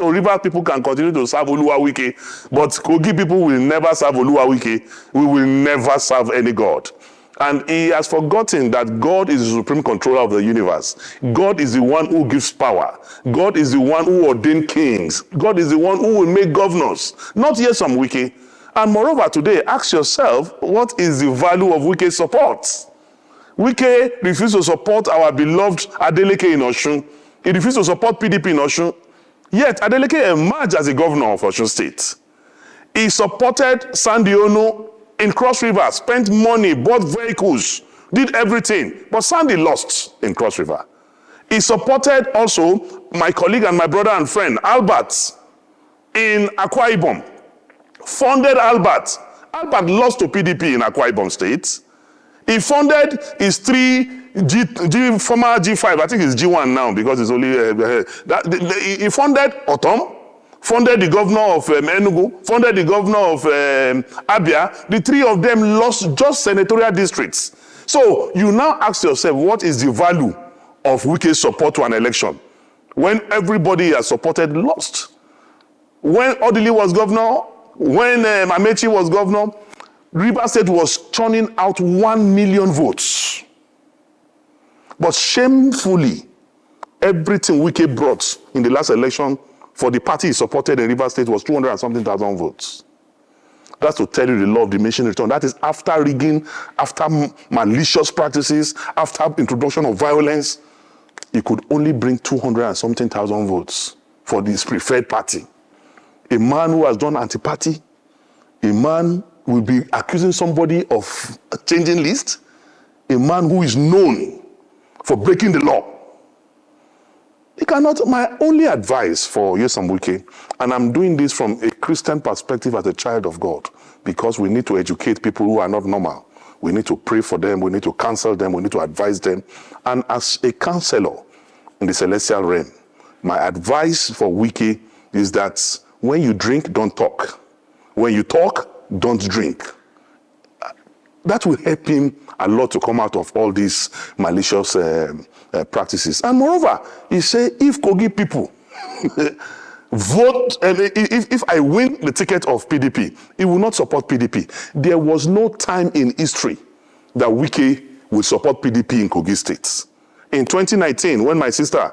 So Rivers people can continue to serve Wike, but Kogi people will never serve Wike. We will never serve any God. And he has forgotten that God is the supreme controller of the universe. God is the one who gives power. God is the one who ordained kings. God is the one who will make governors, not Nyesom Wike. And moreover, today, ask yourself, what is the value of Wike's support? Wike refused to support our beloved Adeleke in Osun. He refused to support PDP in Osun. Yet, Adeleke emerged as a governor of Osun State. He supported Sunday Onu in Cross River, spent money, bought vehicles, did everything. But Sunday lost in Cross River. He supported also my colleague and my brother and friend, Albert, in Akwa Ibom. Funded Albert. Albert lost to PDP in Akwa Ibom State. He funded his former G5, I think it's G1 now because it's only, he funded Otom, funded the governor of Enugu, funded the governor of Abia. The three of them lost just senatorial districts. So you now ask yourself, what is the value of Wike's support to an election when everybody has supported lost? When Odili was governor, when Amaechi was governor, Rivers State was churning out 1 million votes. But shamefully, everything Wike brought in the last election for the party he supported in Rivers State was 200 and something thousand votes. That's to tell you the law of diminishing return. That is after rigging, after malicious practices, after introduction of violence, he could only bring 200 and something thousand votes for this preferred party. A man who has done anti-party, a man will be accusing somebody of changing list, a man who is known for breaking the law. He cannot. My only advice for Nyesom Wike, and I'm doing this from a Christian perspective as a child of God, because we need to educate people who are not normal. We need to pray for them, we need to counsel them, we need to advise them. And as a counselor in the celestial realm, my advice for Wike is that when you drink, don't talk. When you talk, don't drink. That will help him a lot to come out of all these malicious practices. And moreover, he said, if Kogi people vote, if I win the ticket of PDP, he will not support PDP. There was no time in history that Wike would support PDP in Kogi State. In 2019, when my sister,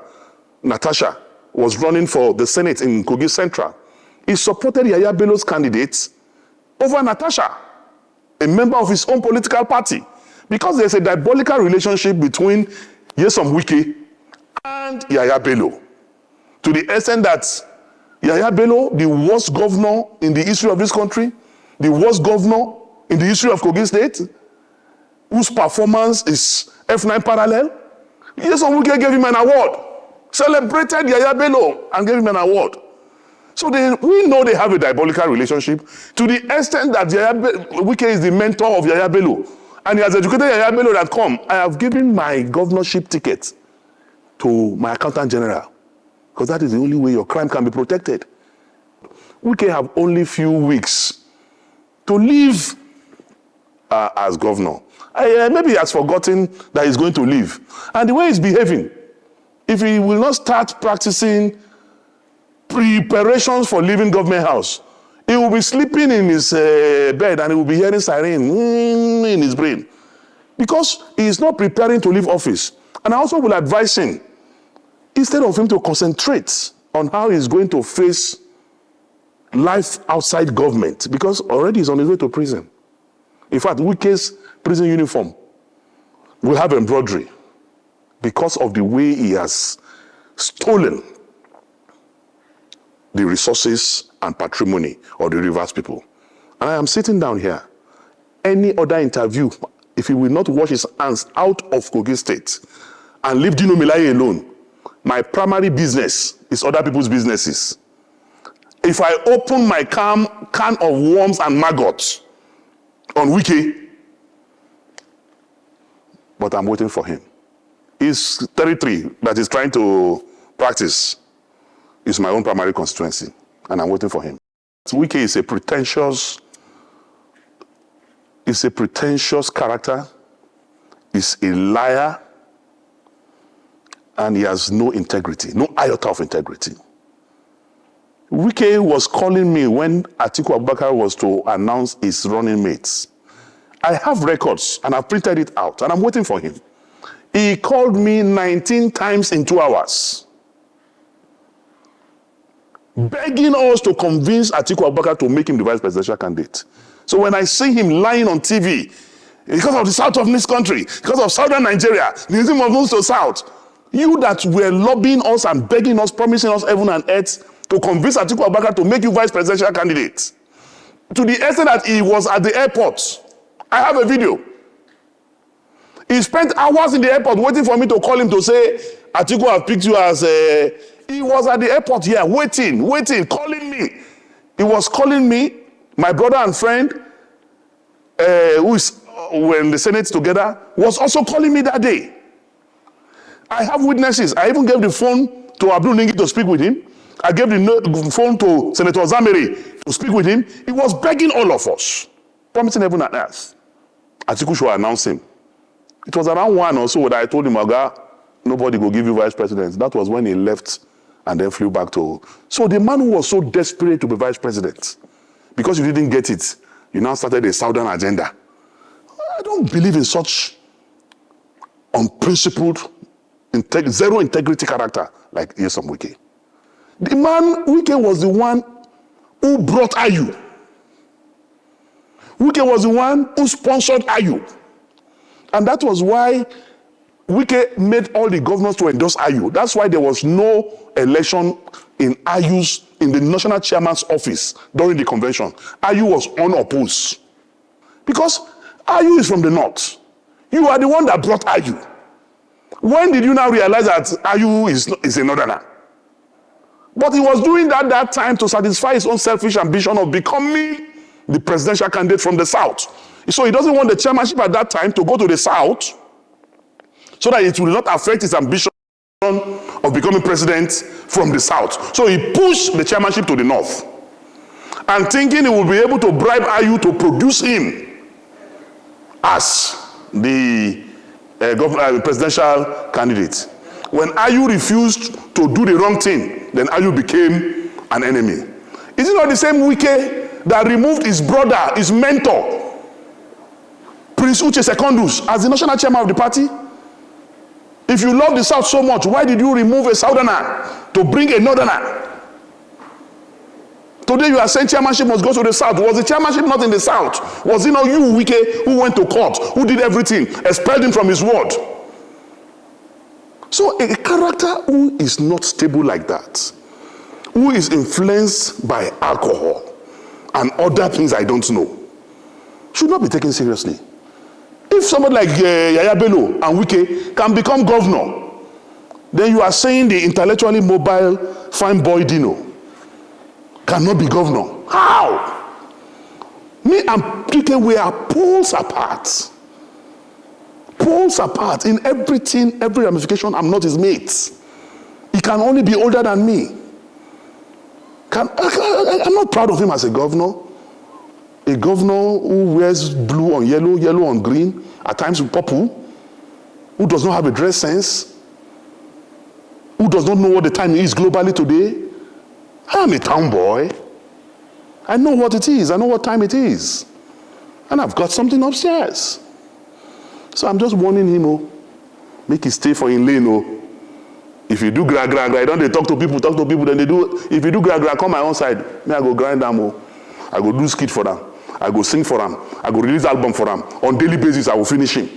Natasha, was running for the Senate in Kogi Central, he supported Yaya Bello's candidates over Natasha, a member of his own political party, because there's a diabolical relationship between Nyesom Wike and Yaya Bello, to the extent that Yaya Bello, the worst governor in the history of this country, the worst governor in the history of Kogi State, whose performance is F9 parallel, Nyesom Wike gave him an award, celebrated Yaya Bello and gave him an award. So we know they have a diabolical relationship to the extent that Wike is the mentor of Yaya Bello. And he has educated Yaya Bello that I have given my governorship ticket to my accountant general, because that is the only way your crime can be protected. Wike have only few weeks to leave as governor. Maybe he has forgotten that he's going to leave. And the way he's behaving, if he will not start practicing preparations for leaving government house, he will be sleeping in his bed and he will be hearing siren in his brain, because he is not preparing to leave office. And I also will advise him, instead of him to concentrate on how he's going to face life outside government, because already he's on his way to prison. In fact, Wike's prison uniform will have embroidery because of the way he has stolen the resources and patrimony of the Rivers people. And I am sitting down here. Any other interview, if he will not wash his hands out of Kogi State and leave Dino Melaye alone, my primary business is other people's businesses. If I open my can of worms and maggots on Wike, but I'm waiting for him. His territory that he's trying to practice is my own primary constituency, and I'm waiting for him. Wike is a pretentious character, is a liar, and he has no integrity, no iota of integrity. Wike was calling me when Atiku Abubakar was to announce his running mates. I have records and I've printed it out and I'm waiting for him. He called me 19 times in 2 hours, begging us to convince Atiku Abubakar to make him the vice presidential candidate. So when I see him lying on TV, because of the south of this country, because of southern Nigeria, the reason of moves to south, you that were lobbying us and begging us, promising us heaven and earth to convince Atiku Abubakar to make you vice presidential candidate, to the extent that he was at the airport. I have a video. He spent hours in the airport waiting for me to call him to say, Atiku have picked you as a... He was at the airport here, waiting, calling me. He was calling me, my brother and friend, who is were in the Senate together, was also calling me that day. I have witnesses. I even gave the phone to Abdul Ningi to speak with him. I gave the phone to Senator Zameri to speak with him. He was begging all of us, promising heaven and earth. Atiku should announce him. It was around 1 or so that I told him, Oga, nobody will give you vice president. That was when he left and then flew back to... So the man who was so desperate to be vice president, because you didn't get it, you now started a southern agenda. I don't believe in such unprincipled, zero integrity character like Nyesom Wike. The man, Wike was the one who brought Ayu. Wike was the one who sponsored Ayu. And that was why Wike made all the governors to endorse Ayu. That's why there was no election in the national chairman's office during the convention. Ayu was unopposed. Because Ayu is from the north. You are the one that brought Ayu. When did you now realize that Ayu is a northerner? But he was doing that time to satisfy his own selfish ambition of becoming the presidential candidate from the south. So he doesn't want the chairmanship at that time to go to the south so that it will not affect his ambition of becoming president from the south. So he pushed the chairmanship to the north and thinking he would be able to bribe Ayu to produce him as the presidential candidate. When Ayu refused to do the wrong thing, then Ayu became an enemy. Is it not the same Wike that removed his brother, his mentor, Prince Uche Secondus, as the national chairman of the party? If you love the South so much, why did you remove a Southerner to bring a Northerner? Today you are saying chairmanship must go to the South. Was the chairmanship not in the South? Was it not you, Wike, who went to court, who did everything, expelled him from his ward? So a character who is not stable like that, who is influenced by alcohol and other things I don't know, should not be taken seriously. If somebody like Yaya Bello and Wike can become governor, then you are saying the intellectually mobile fine boy Dino cannot be governor. How? Me and Wike, we are poles apart. Poles apart in everything, every ramification. I'm not his mate. He can only be older than me. I'm not proud of him as a governor. A governor who wears blue on yellow, yellow on green, at times with purple, who does not have a dress sense, who does not know what the time is globally today. I'm a town boy. I know what it is. I know what time it is. And I've got something upstairs. So I'm just warning him, make it stay for in lane. If you do gra, don't they talk to people, then they do. If you do gra, come my own side. Me, I go grind them. I go do skit for them. I go sing for them. I go release album for them. On daily basis, I will finish him.